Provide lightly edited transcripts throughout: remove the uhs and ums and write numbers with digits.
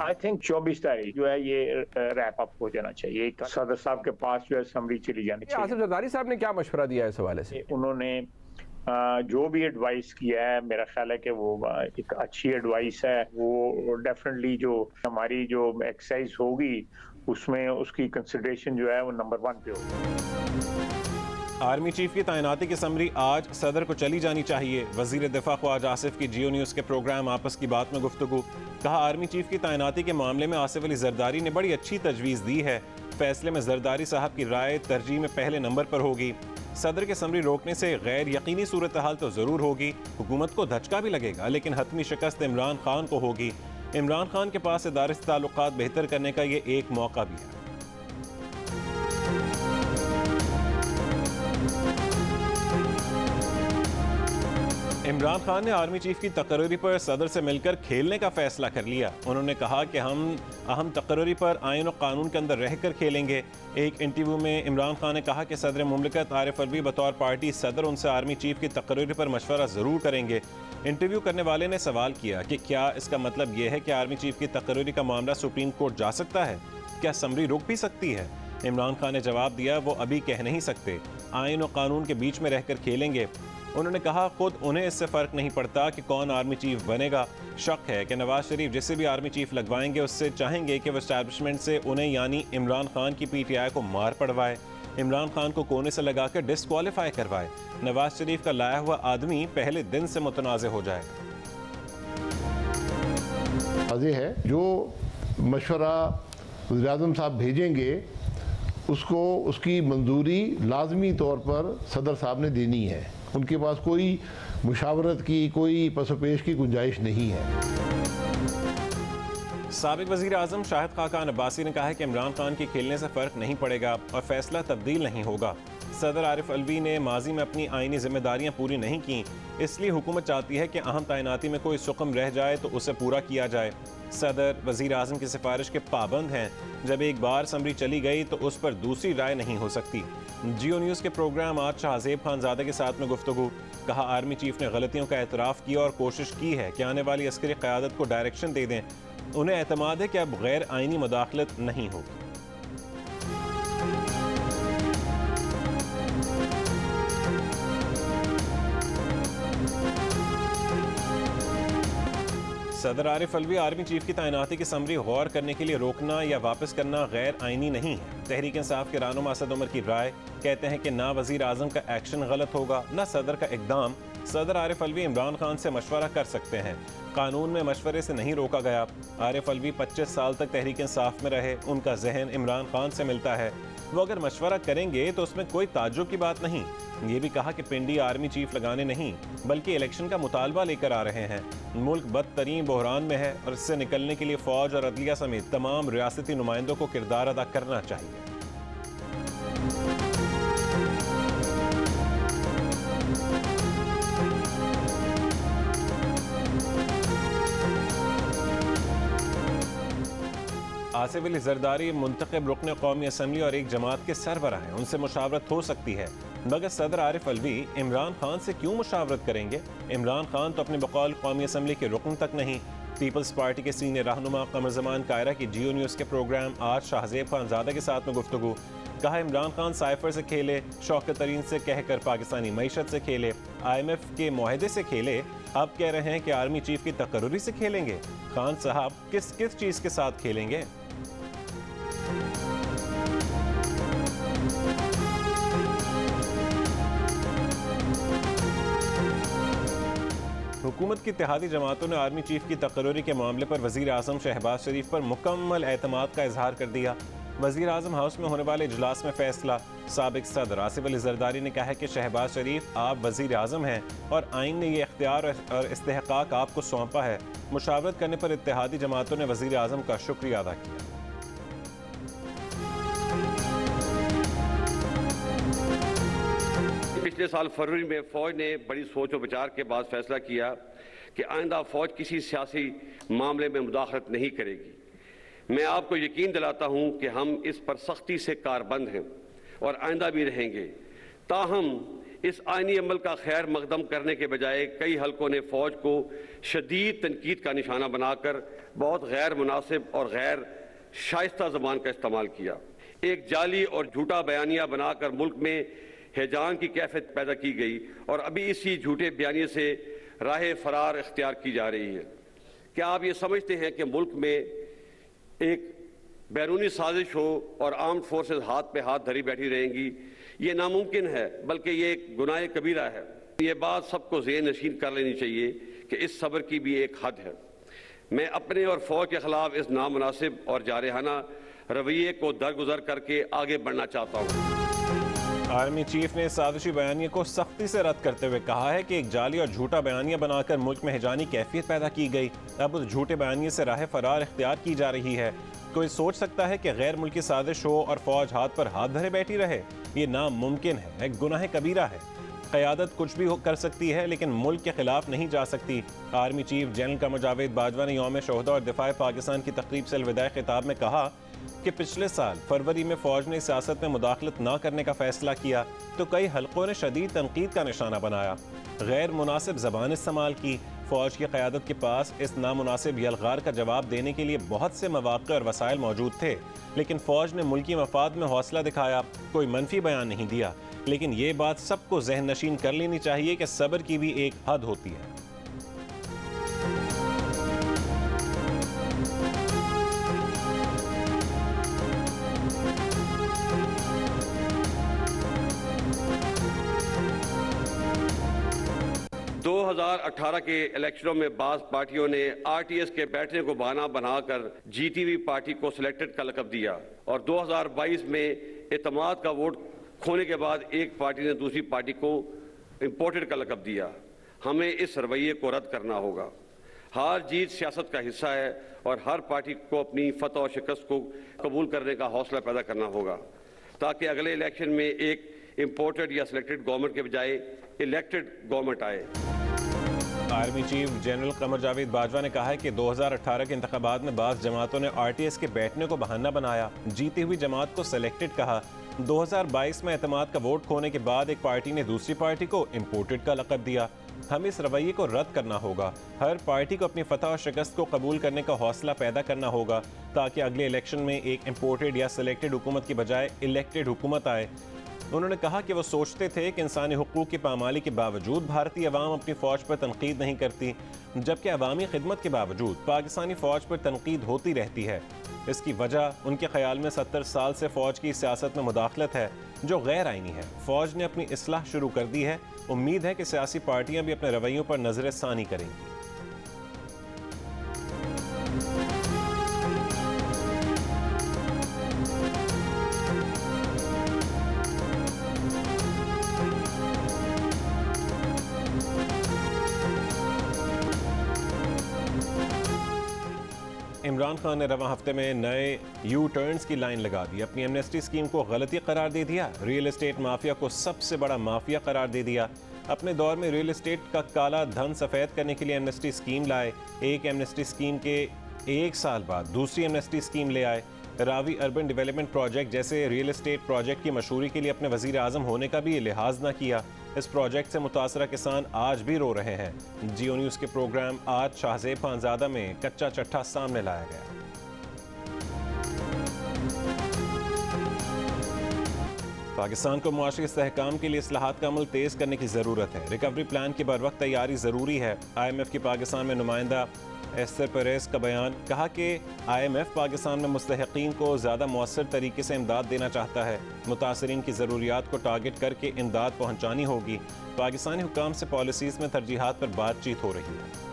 I think 24 तारीख जो है ये रैप अप हो जाना चाहिए। सदर साहब के पास जो है समरी चली जानी चाहिए। आसिफ जरदारी साहब ने क्या मशवरा दिया है इस हवाले से? उन्होंने जो भी एडवाइस किया है मेरा ख्याल है कि वो एक अच्छी एडवाइस है। वो डेफिनेटली जो हमारी जो एक्सरसाइज होगी उसमें उसकी कंसिडरेशन जो है वो नंबर 1 पे होगी। आर्मी चीफ की तैनाती की समरी आज सदर को चली जानी चाहिए। वजीर दिफा ख्वाजा आसिफ की जियो न्यूज़ के प्रोग्राम आपस की बात में गुफ्तगू। कहा आर्मी चीफ की तैनाती के मामले में आसिफ अली जरदारी ने बड़ी अच्छी तजवीज़ दी है। फैसले में जरदारी साहब की राय तरजीह में पहले नंबर पर होगी। सदर के समरी रोकने से गैर यकीनी सूरत हाल तो ज़रूर होगी, हुकूमत को धचका भी लगेगा, लेकिन हतमी शिकस्त इमरान खान को होगी। इमरान खान के पास इदारे से ताल्लुकात बेहतर करने का ये एक मौका भी है। इमरान खान ने आर्मी चीफ की तकरीरी पर सदर से मिलकर खेलने का फैसला कर लिया। उन्होंने कहा कि हम अहम तकरीरी पर आइन और कानून के अंदर रहकर खेलेंगे। एक इंटरव्यू में इमरान खान ने कहा कि सदर मुमलिकत आरिफ अलवी बतौर पार्टी सदर उनसे आर्मी चीफ की तकरीरी पर मशवरा ज़रूर करेंगे। इंटरव्यू करने वाले ने सवाल किया कि क्या इसका मतलब यह है कि आर्मी चीफ की तकरीरी का मामला सुप्रीम कोर्ट जा सकता है? क्या समरी रुक भी सकती है? इमरान खान ने जवाब दिया वो अभी कह नहीं सकते, आइन और कानून के बीच में रहकर खेलेंगे। उन्होंने कहा खुद उन्हें इससे फ़र्क नहीं पड़ता कि कौन आर्मी चीफ बनेगा। शक है कि नवाज शरीफ जिसे भी आर्मी चीफ लगवाएंगे उससे चाहेंगे कि वह एस्टैब्लिशमेंट से उन्हें यानी इमरान खान की PTI को मार पड़वाए, इमरान खान को कोने से लगाकर डिस्क्वालीफाई करवाए। नवाज शरीफ का लाया हुआ आदमी पहले दिन से मुतनाज़ हो जाएगा। है जो मशवरा वज़ीर-ए-आज़म साहब भेजेंगे उसको उसकी मंजूरी लाजमी तौर पर सदर साहब ने देनी है। उनके पास कोई मुशावरत की, कोई पसोपेश की गुंजाइश नहीं है। साबिक वज़ीर आज़म शाहिद खाकान अब्बासी ने कहा है कि इमरान खान के खेलने से फ़र्क नहीं पड़ेगा और फैसला तब्दील नहीं होगा। सदर आरिफ अलवी ने माजी में अपनी आइनी जिम्मेदारियां पूरी नहीं की, इसलिए हुकूमत चाहती है कि अहम तैनाती में कोई सुकम रह जाए तो उसे पूरा किया जाए। सदर वज़ीर आज़म की सिफारिश के पाबंद हैं। जब एक बार समरी चली गई तो उस पर दूसरी राय नहीं हो सकती। जियो न्यूज़ के प्रोग्राम आज शाहजेब खानजादे के साथ में गुफ्तगू। कहा आर्मी चीफ ने गलतियों का एतराफ़ किया और कोशिश की है कि आने वाली अस्करी क़यादत को डायरेक्शन दे दें। उन्हें एतमाद है कि अब गैर आइनी मुदाखलत नहीं होगी। सदर आरिफ अलवी आर्मी चीफ की तैनाती की समरी गौर करने के लिए रोकना या वापस करना गैर आइनी नहीं है। तहरीक इंसाफ के रहनुमा असद उमर की राय कहते हैं कि ना वजीर आजम का एक्शन गलत होगा ना सदर का इकदाम। सदर आरिफ अलवी इमरान खान से मशवरा कर सकते हैं, कानून में मशवरे से नहीं रोका गया। आरिफ अलवी 25 साल तक तहरीक इंसाफ में रहे, उनका जहन इमरान खान से मिलता है। वो अगर मशवरा करेंगे तो उसमें कोई ताज्जुब की बात नहीं। ये भी कहा कि पिंडी आर्मी चीफ लगाने नहीं बल्कि इलेक्शन का मुतालबा लेकर आ रहे हैं। मुल्क बदतरीन बहरान में है और इससे निकलने के लिए फौज और अदलिया समेत तमाम रियासती नुमाइंदों को किरदार अदा करना चाहिए। आसिफ अली जरदारी मुंतखब रुकन कौमी असम्बली और एक जमात के सरबराह हैं, उनसे मुशावरत हो सकती है, मगर सदर आरिफ अलवी इमरान खान से क्यों मुशावरत करेंगे? इमरान खान तो अपने बकौल कौमी असम्बली के रुकन तक नहीं। पीपल्स पार्टी के सीनियर रहनुमा कमर जमान कायरा की जियो न्यूज़ के प्रोग्राम आज शाहजेब खानजादा के साथ में गुफ्तगू। कहा इमरान खान साइफर से खेले, शौकत तरीन से कहकर पाकिस्तानी मईशत से खेले, IMF के मुआहदे से खेले, अब कह रहे हैं कि आर्मी चीफ की तकर्रुरी से खेलेंगे। खान साहब किस किस चीज़ के साथ खेलेंगे? हुकूमत की इत्तेहादी जमातों ने आर्मी चीफ की तकर्रुरी के मामले पर वज़ीर आज़म शहबाज शरीफ पर मुकम्मल एतमाद का इजहार कर दिया। वज़ीर आज़म हाउस में होने वाले इजलास में फैसला। साबिक सदर आसिफ अली जरदारी ने कहा है कि शहबाज शरीफ आप वज़ीर आज़म हैं और आइन ने यह इख्तियार और इस्तेहकाक आपको सौंपा है। मुशावरत करने पर इत्तेहादी जमातों ने वज़ीर आज़म का शुक्रिया अदा किया। पिछले साल फरवरी में फौज ने बड़ी सोच और विचार के बाद फैसला किया कि आइंदा फौज किसी सियासी मामले में मुदाखलत नहीं करेगी। मैं आपको यकीन दिलाता हूं कि हम इस पर सख्ती से कारबंद हैं और आइंदा भी रहेंगे। ताहम इस आईनी अमल का खैर मकदम करने के बजाय कई हलकों ने फौज को शदीद तनकीद का निशाना बनाकर बहुत गैर मुनासिब और गैर शाइस्ता ज़बान का इस्तेमाल किया। एक जाली और झूठा बयानिया बनाकर मुल्क में हैजान की कैफियत पैदा की गई और अभी इसी झूठे बयानिए से राह फरार इख्तियार की जा रही है। क्या आप ये समझते हैं कि मुल्क में एक बैरूनी साजिश हो और आर्म्ड फोर्सेस हाथ पे हाथ धरी बैठी रहेंगी? ये नामुमकिन है, बल्कि ये एक गुनाह कबीरा है। ये बात सबको ज़हन नशीन कर लेनी चाहिए कि इस सब्र की भी एक हद है। मैं अपने और फौज के खिलाफ इस नामुनासिब और जारहाना रवैये को दरगुजर करके आगे बढ़ना चाहता हूँ। आर्मी चीफ ने साजिशी बयानिया को सख्ती से रद्द करते हुए कहा है कि एक जाली और झूठा बयानिया बनाकर मुल्क में हैजानी कैफियत पैदा की गई। अब उस झूठे बयानिए से राह फरार इख्तियार की जा रही है। कोई सोच सकता है कि गैर मुल्की साजिश हो और फौज हाथ पर हाथ धरे बैठी रहे? ये नामुमकिन है, एक गुनाह कबीरा है। क़यादत कुछ भी कर सकती है लेकिन मुल्क के खिलाफ नहीं जा सकती। Army chief general Qamar Javed Bajwa ने यौम शोहदा और दिफा पाकिस्तान की तकरीब से अलविदा खिताब में कहा कि पिछले साल फरवरी में फौज ने सियासत में मुदाखलत न करने का फैसला किया तो कई हलकों ने शदीद तनकीद का निशाना बनाया, गैर मुनासिब ज़बान इस्तेमाल की। फौज की क़यादत के पास इस नामुनासिब यलगार का जवाब देने के लिए बहुत से मौक़े और वसाइल मौजूद थे, लेकिन फौज ने मुल्की मफाद में हौसला दिखाया, कोई मनफी बयान नहीं दिया। लेकिन ये बात सबको ज़हन नशीन कर लेनी चाहिए कि सब्र की भी एक हद होती है। 2018 के इलेक्शनों में बाज़ पार्टियों ने आरटीएस के बैठने को बहाना बनाकर जीटीवी पार्टी को सिलेक्टेड का लक़ब दिया और 2022 में एतमाद का वोट खोने के बाद एक पार्टी ने दूसरी पार्टी को इम्पोर्टेड का लक़ब दिया। हमें इस रवैये को रद्द करना होगा। हार जीत सियासत का हिस्सा है और हर पार्टी को अपनी फतह और शिकस्त को कबूल करने का हौसला पैदा करना होगा ताकि अगले इलेक्शन में एक इम्पोर्टेड या सिलेक्टेड गवर्नमेंट के बजाय इलेक्टेड गवर्नमेंट आए। Army chief general Qamar Javed Bajwa ने कहा है कि 2018 के इंतखाबात में बाज़ जमातों ने आरटीएस के बैठने को बहाना बनाया, जीती हुई जमात को सिलेक्टेड कहा। 2022 में एतमाद का वोट खोने के बाद एक पार्टी ने दूसरी पार्टी को इम्पोर्टेड का लक़ब दिया। हमें इस रवैये को रद्द करना होगा। हर पार्टी को अपनी फतह और शिकस्त को कबूल करने का हौसला पैदा करना होगा ताकि अगले इलेक्शन में एक इम्पोर्टेड या सिलेक्टेड हुकूमत की बजाय इलेक्टेड हुकूमत आए। उन्होंने कहा कि वो सोचते थे कि इंसानी हुकूक की पामाली के बावजूद भारतीय अवाम अपनी फ़ौज पर तनकीद नहीं करती, जबकि अवामी खिदमत के बावजूद पाकिस्तानी फ़ौज पर तनकीद होती रहती है। इसकी वजह उनके ख्याल में 70 साल से फ़ौज की सियासत में मुदाखलत है जो गैर आइनी है। फ़ौज ने अपनी इस्लाह शुरू कर दी है। उम्मीद है कि सियासी पार्टियां भी अपने रवैयों पर नजर सानी करेंगी। इमरान खान ने रवां हफ्ते में नए यू टर्न्स की लाइन लगा दी, अपनी एमनेस्टी स्कीम को गलती करार दे दिया, रियल एस्टेट माफिया को सबसे बड़ा माफिया करार दे दिया। अपने दौर में रियल एस्टेट का काला धन सफ़ेद करने के लिए एमनेस्टी स्कीम लाए। एक एमनेस्टी स्कीम के 1 साल बाद दूसरी एमनेस्टी स्कीम ले आए। रावी अर्बन डेवलपमेंट प्रोजेक्ट जैसे रियल एस्टेट प्रोजेक्ट की मशहूरी के लिए अपने वज़ीर आज़म होने का भी लिहाज न किया। इस प्रोजेक्ट से मुतासरा किसान आज भी रो रहे हैं। जियो न्यूज़ के प्रोग्राम आज शाहजेब खानज़ादा में कच्चा चट्ठा सामने लाया गया। पाकिस्तान को मुआशी इस्तेहकाम के लिए इस्लाहात का अमल तेज़ करने की ज़रूरत है। रिकवरी प्लान की बरवक्त तैयारी ज़रूरी है। IMF की पाकिस्तान में नुमाइंदा एस्तर पेरेस का बयान, कहा कि IMF पाकिस्तान में मुस्तहिकीन को ज़्यादा मौसर तरीके से इमदाद देना चाहता है। मुतासरीन की ज़रूरियात को टारगेट करके इमदाद पहुँचानी होगी। पाकिस्तानी हुक्काम से पॉलिसीज़ में तरजीहात पर बातचीत हो रही है।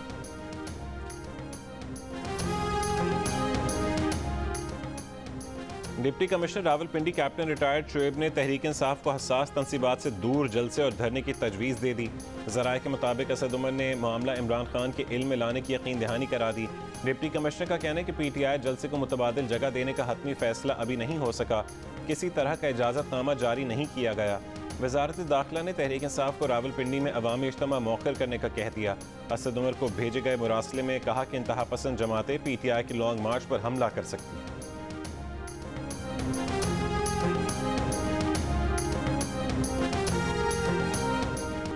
Deputy commissioner Rawalpindi captain retired Shoaib ने तहरीक इंसाफ को हसास तनसीबात से दूर जलसे और धरने की तजवीज़ दे दी। ज़राए के मुताबिक असद उमर ने मामला इमरान खान के इल्म में लाने की यकीन दहानी करा दी। डिप्टी कमिश्नर का कहना है कि PTI जलसे को मुतबादिल जगह देने का हतमी फैसला अभी नहीं हो सका, किसी तरह का इजाज़तनामा जारी नहीं किया गया। वजारत दाखिला ने तहरीक इंसाफ को रावलपिंडी में अवामी इज्तिमा मौखर करने का कह दिया। असद उमर को भेजे गए मुरासले में कहा कि इंतहा पसंद जमातें PTI की लॉन्ग मार्च पर हमला कर सकती हैं।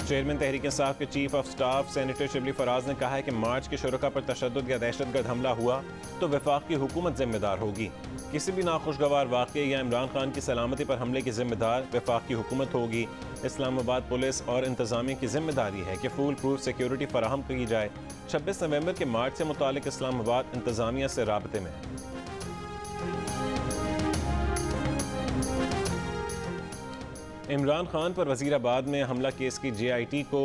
चेयरमैन तहरीक इंसाफ के chief of staff senator Shibli Faraz ने कहा है कि मार्च के शुरका पर तशद्दुद या दहशतगर्द हमला हुआ तो वफाक की हुकूमत जिम्मेदार होगी। किसी भी नाखुशगवार वाक़े या इमरान खान की सलामती पर हमले की जिम्मेदार वफाक की हुकूमत होगी। इस्लामाबाद पुलिस और इंतजामिया की जिम्मेदारी है कि फुल प्रूफ सिक्योरिटी फराहम की जाए। 26 नवंबर के मार्च से मुतालिक इस्लामाबाद इंतजामिया से राबते में। इमरान खान पर वजीराबाद में हमला केस की JIT को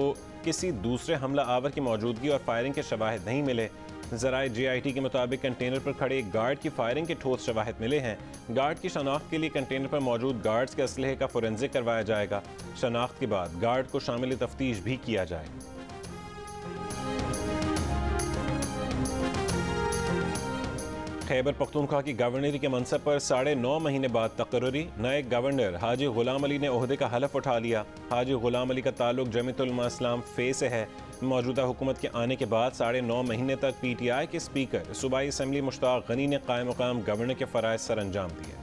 किसी दूसरे हमला आवर की मौजूदगी और फायरिंग के शवाहिद नहीं मिले। ज़राए JIT के मुताबिक कंटेनर पर खड़े एक गार्ड की फायरिंग के ठोस शवाहिद मिले हैं। गार्ड की शनाख्त के लिए कंटेनर पर मौजूद गार्ड्स के असलहे का फोरेंसिक करवाया जाएगा। शनाख्त के बाद गार्ड को शामिल तफ्तीश भी किया जाएगा। खैबर पख्तूनख्वा की गवर्नरी के मनसब पर 9.5 महीने बाद तकर्री। नए गवर्नर हाजी गुलाम अली ने ओहदे का हलफ उठा लिया। हाजी गुलाम अली का ताल्लुक जमीयतुल उलमा इस्लाम फे से है। मौजूदा हुकूमत के आने के बाद 9.5 महीने तक PTI के स्पीकर सूबाई असम्बली मुश्ताक गनी ने कायम मकाम गवर्नर के फ़राइज़ सर अंजाम दिए।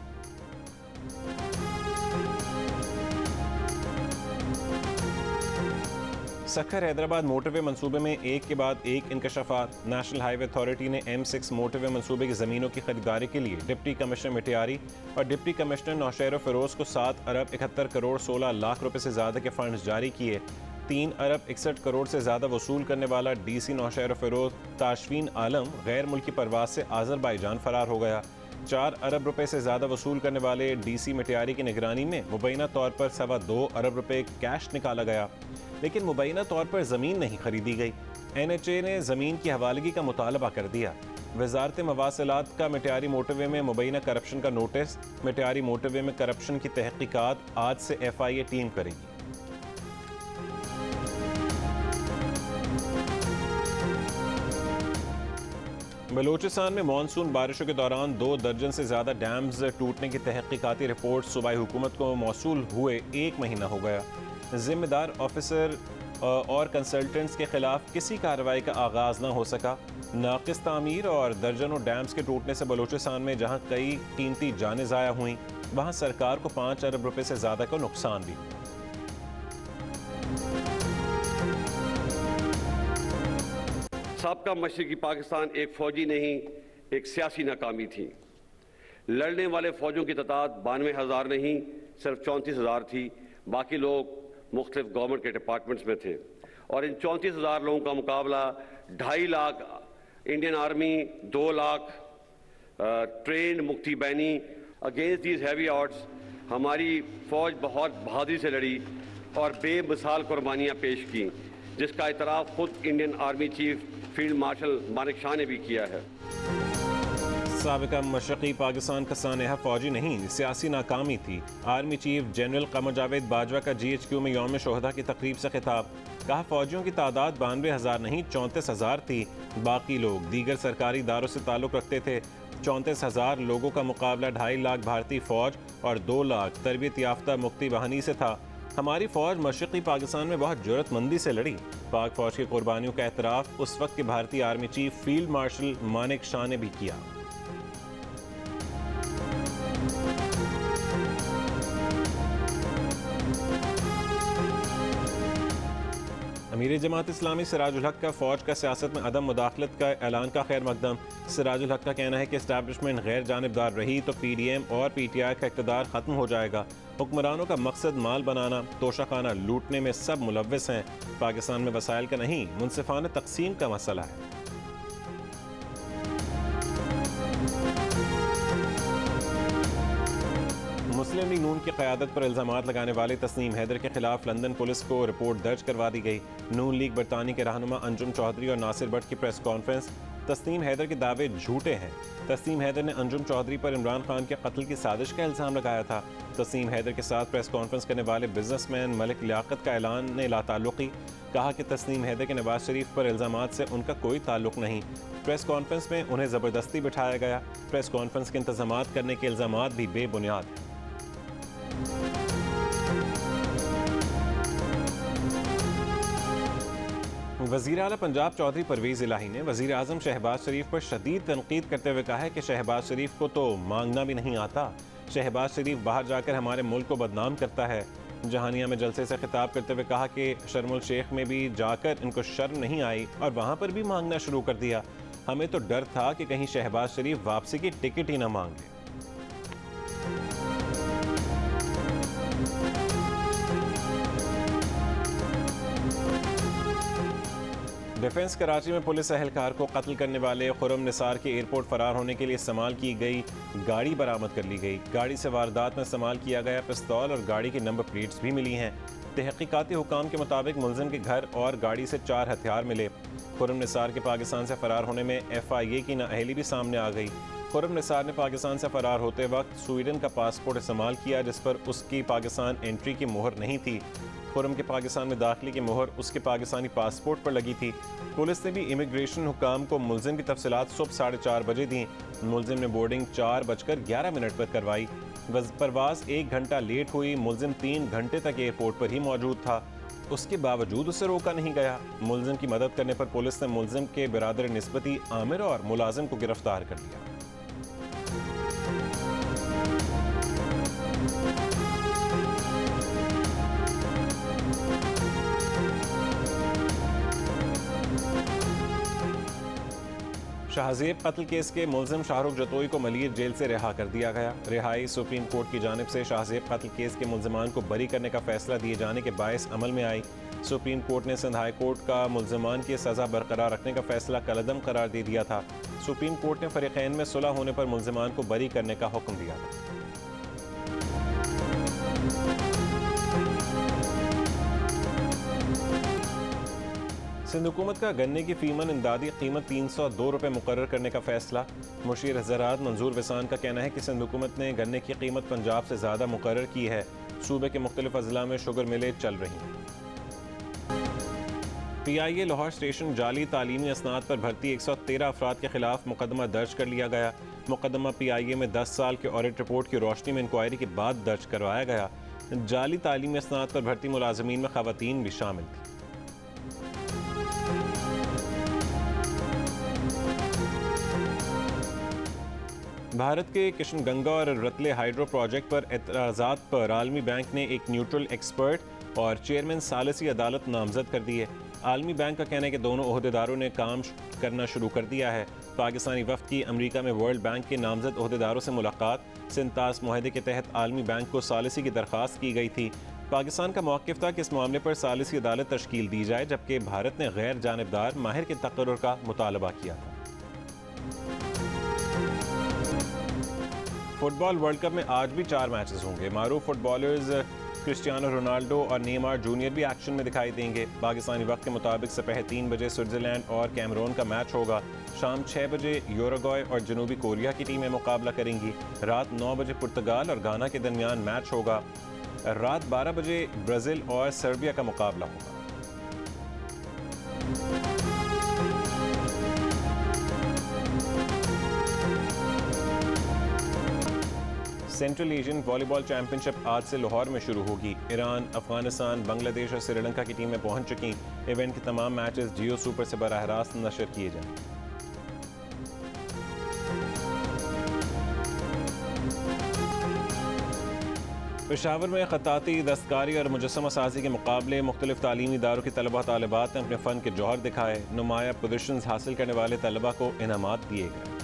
सखर हैदराबाद मोटरवे मनसूबे में एक के बाद एक इंकशाफात। नेशनल हाईवे अथॉरिटी ने M6 मोटरवे मनसूबे की ज़मीनों की खरीदारी के लिए डिप्टी कमिश्नर मिटियारी और डिप्टी कमिश्नर नौशेर फ़िरोज़ को 7 अरब 71 करोड़ 16 लाख रुपए से ज़्यादा के फंड्स जारी किए। 3 अरब 61 करोड़ से ज़्यादा वसूल करने वाला DC नौशेर फ़िरोज़ ताशफीन आलम गैर मुल्की परवाज से आज़रबाईजान फरार हो गया। 4 अरब रुपए से ज़्यादा वसूल करने वाले DC मिटियारी की निगरानी में मुबैना तौर पर 2.25 अरब रुपए कैश निकाला गया, लेकिन मुबैना तौर पर ज़मीन नहीं खरीदी गई। NHA ने ज़मीन की हवालगी का मुतालबा कर दिया। वजारत मवासिलात का मिटियारी मोटरवे में मुबैना करप्शन का नोटिस। मिटियारी मोटरवे में करप्शन की तहकीकात आज से FIA टीम करेगी। बलूचिस्तान में मानसून बारिशों के दौरान 2 दर्जन से ज़्यादा डैम्स टूटने की तहकीकाती रिपोर्ट सूबाई हुकूमत को मौसूल हुए 1 महीना हो गया। जिम्मेदार ऑफिसर और कंसल्टेंट्स के खिलाफ किसी कार्रवाई का आगाज़ न हो सका। नाकिस तामीर और दर्जनों डैम्स के टूटने से बलूचिस्तान में जहां कई कीमती जानें ज़ाया हुई, वहां सरकार को 5 अरब रुपए से ज़्यादा का नुकसान भी। साबका मशरकी पाकिस्तान एक फ़ौजी नहीं, एक सियासी नाकामी थी। लड़ने वाले फ़ौजों की तादाद 92,000 नहीं, सिर्फ 34,000 थी। बाकी लोग मुख्तलिफ गवर्नमेंट के डिपार्टमेंट्स में थे और इन 34,000 लोगों का मुकाबला 2.5 lakh Indian army, 2 lakh trend मुक्ति बैनी। अगेंस्ट दीज हैवी ऑड्स हमारी फ़ौज बहुत बहादुरी से लड़ी और बेमिसाल कुर्बानियाँ पेश की, जिसका इतराफ़ खुद Indian army chief field marshal Manik Shah ने भी किया है। साबिका मशरक़ी पाकिस्तान का सानहा फौजी नहीं, सियासी नाकामी थी। Army chief general Qamar Javed Bajwa का GHQ में यौम शोहदा की तकरीब से खिताब। कहा, फौजियों की तादाद 92,000 नहीं 34,000 थी। बाकी लोग दीगर सरकारी इदारों से ताल्लुक़ रखते थे। 34,000 लोगों का मुकाबला 2.5 लाख भारतीय फ़ौज और 2 लाख तरबियत याफ्ता मुक्ति बहानी से था। हमारी फ़ौज मशरक़ी पाकिस्तान में बहुत जुर्रतमंदी से लड़ी। पाक फ़ौज की कुर्बानियों का एतराफ़ उस वक्त के भारतीय army chief field marshal Manik Shah ने भी किया। अमीर जमात इस्लामी सिराजुल हक का फ़ौज का सियासत में अदम मुदाखलत का ऐलान का खैर मकदम। सिराजुल हक का कहना है कि इस्टेब्लिशमेंट गैर जानिबदार रही तो PDM और PTI का इक़्तिदार ख़त्म हो जाएगा। हुक्मरानों का मकसद माल बनाना, तोशाखाना लूटने में सब मुलव्विस हैं। पाकिस्तान में वसाइल का नहीं, मुनसिफाना तकसीम का मसला है। मुस्लिम लीग नून की क़यादत पर इल्ज़ामात लगाने वाले तस्नीम हैदर के खिलाफ लंदन पुलिस को रिपोर्ट दर्ज करवा दी गई। नून लीग बरतानी के रहनुमा अंजुम चौधरी और नासिर भट्ट की प्रेस कॉन्फ्रेंस। तस्नीम हैदर के दावे झूठे हैं। तस्नीम हैदर ने अंजुम चौधरी पर इमरान खान के कत्ल की साजिश का इल्ज़ाम लगाया था। तस्नीम हैदर के साथ प्रेस कॉन्फ्रेंस करने वाले बिजनेसमैन मलिक लियाकत का ऐलान ने लाताल्लुक़ी। कहा कि तस्नीम हैदर के नवाज शरीफ पर इल्ज़ामात से उनका कोई ताल्लुक़ नहीं। प्रेस कॉन्फ्रेंस में उन्हें ज़बरदस्ती बिठाया गया। प्रेस कॉन्फ्रेंस के इंतज़ामात करने के इल्ज़ामात भी बेबुनियाद हैं। वज़ीर आला पंजाब चौधरी परवेज़ इलाही ने वज़ीर आज़म शहबाज शरीफ पर शदीद तनकीद करते हुए कहा है कि शहबाज शरीफ को तो मांगना भी नहीं आता। शहबाज शरीफ बाहर जाकर हमारे मुल्क को बदनाम करता है। जहानिया में जलसे से खिताब करते हुए कहा कि शर्मुल शेख में भी जाकर इनको शर्म नहीं आई और वहाँ पर भी मांगना शुरू कर दिया। हमें तो डर था कि कहीं शहबाज शरीफ वापसी की टिकट ही ना मांगे। डिफेंस कराची में पुलिस एहलकार को कत्ल करने वाले खुरम निसार के एयरपोर्ट फरार होने के लिए इस्तेमाल की गई गाड़ी बरामद कर ली गई। गाड़ी से वारदात में इस्तेमाल किया गया पिस्तौल और गाड़ी की नंबर प्लेट्स भी मिली हैं। तहकीकाती हुकाम के मुताबिक मुलजिम के घर और गाड़ी से 4 हथियार मिले। खुरम निसार के पाकिस्तान से फरार होने में FIA की नाअहली भी सामने आ गई। खुरम निसार ने पाकिस्तान से फरार होते वक्त स्वीडन का पासपोर्ट इस्तेमाल किया जिस पर उसकी पाकिस्तान एंट्री की मोहर नहीं थी। खुरम के पाकिस्तान में दाखिले की मोहर उसके पाकिस्तानी पासपोर्ट पर लगी थी। पुलिस ने भी इमिग्रेशन हुकाम को मुलजिम की तफसीलात सुबह 4:30 बजे दी। मुलजिम ने बोर्डिंग 4:11 पर करवाई। परवाज 1 घंटा लेट हुई। मुलजिम 3 घंटे तक एयरपोर्ट पर ही मौजूद था। उसके बावजूद उसे रोका नहीं गया। मुलजिम की मदद करने पर पुलिस ने मुलजिम के बिरादर निस्बती आमिर और मुलाजिम को गिरफ्तार कर लिया। शाहजेब कत्ल केस के मुलजिम शाहरुख जतोई को मलीर जेल से रिहा कर दिया गया। रिहाई सुप्रीम कोर्ट की जानिब से शाहजेब कत्ल केस के मुलजिमान को बरी करने का फैसला दिए जाने के बायस अमल में आई। सुप्रीम कोर्ट ने सिंध हाई कोर्ट का मुलजिमान की सज़ा बरकरार रखने का फैसला कलअदम करार दे दिया था। सुप्रीम कोर्ट ने फरीक़ैन में सुलह होने पर मुलजिमान को बरी करने का हुक्म दिया था। सिंध हुकूमत का गन्ने की फीमन इमदादी कीमत 302 रुपये मुकर्रर करने का फैसला। मुशीर ज़राअत मंजूर वसान का कहना है कि सिंध हुकूमत ने गन्ने की कीमत पंजाब से ज़्यादा मुकर्रर की है। सूबे के मुख्तलिफ अजला में शुगर मिलें चल रही। PIA लाहौर स्टेशन जाली तालीमी असनाद पर भर्ती 113 अफराद के खिलाफ मुकदमा दर्ज कर लिया गया। मुकदमा PIA में 10 साल के ऑडिट रिपोर्ट की रोशनी में इंक्वायरी के बाद दर्ज करवाया गया। जाली तालीमी असनाद पर भर्ती मुलाजमीन में खवातीन भी शामिल थी। भारत के किशनगंगा और रतले हाइड्रो प्रोजेक्ट पर एतराज़ात पर आलमी बैंक ने एक न्यूट्रल एक्सपर्ट और चेयरमैन सालिसी अदालत नामजद कर दी है। आलमी बैंक का कहना है कि दोनों ओहदेदारों ने काम करना शुरू कर दिया है। पाकिस्तानी वफ्द की अमेरिका में वर्ल्ड बैंक के नामजद ओहदेदारों से मुलाकात। सिंतास मुआहदे के तहत आलमी बैंक को सालिसी की दरख्वास्त की गई थी। पाकिस्तान का मौक़िफ़ था कि इस मामले पर सालिसी अदालत तश्कील दी जाए, जबकि भारत ने गैर जानिबदार माहिर के तकर्रुर का मुतालबा किया था। फुटबॉल वर्ल्ड कप में आज भी 4 मैचेस होंगे। मारूफ फुटबॉलर्स क्रिस्टियानो रोनाल्डो और नेमार जूनियर भी एक्शन में दिखाई देंगे। पाकिस्तानी वक्त के मुताबिक सुबह 3 बजे स्विट्ज़रलैंड और कैमरून का मैच होगा। शाम 6 बजे यूरुग्वे और जनूबी कोरिया की टीमें मुकाबला करेंगी। रात 9 बजे पुर्तगाल और गाना के दरमियान मैच होगा। रात 12 बजे ब्राज़ील और सर्बिया का मुकाबला होगा। सेंट्रल एशियन वॉलीबॉल चैंपियनशिप आज से लाहौर में शुरू होगी। ईरान, अफगानिस्तान, बांग्लादेश और श्रीलंका की टीमें पहुंच चुकी। इवेंट के तमाम मैचेस जियो सुपर से बराह रास्त नशर किए जाएंगे। पेशावर में खताती, दस्तकारी और मुजस्समा साजी के मुकाबले मुख्तलिफ तालीमी इदारों की तलबा तालिबात ने अपने फ़न के जौहर दिखाए। नुमाया पोजीशंस हासिल करने वाले तलबा को इनामात दिए गए।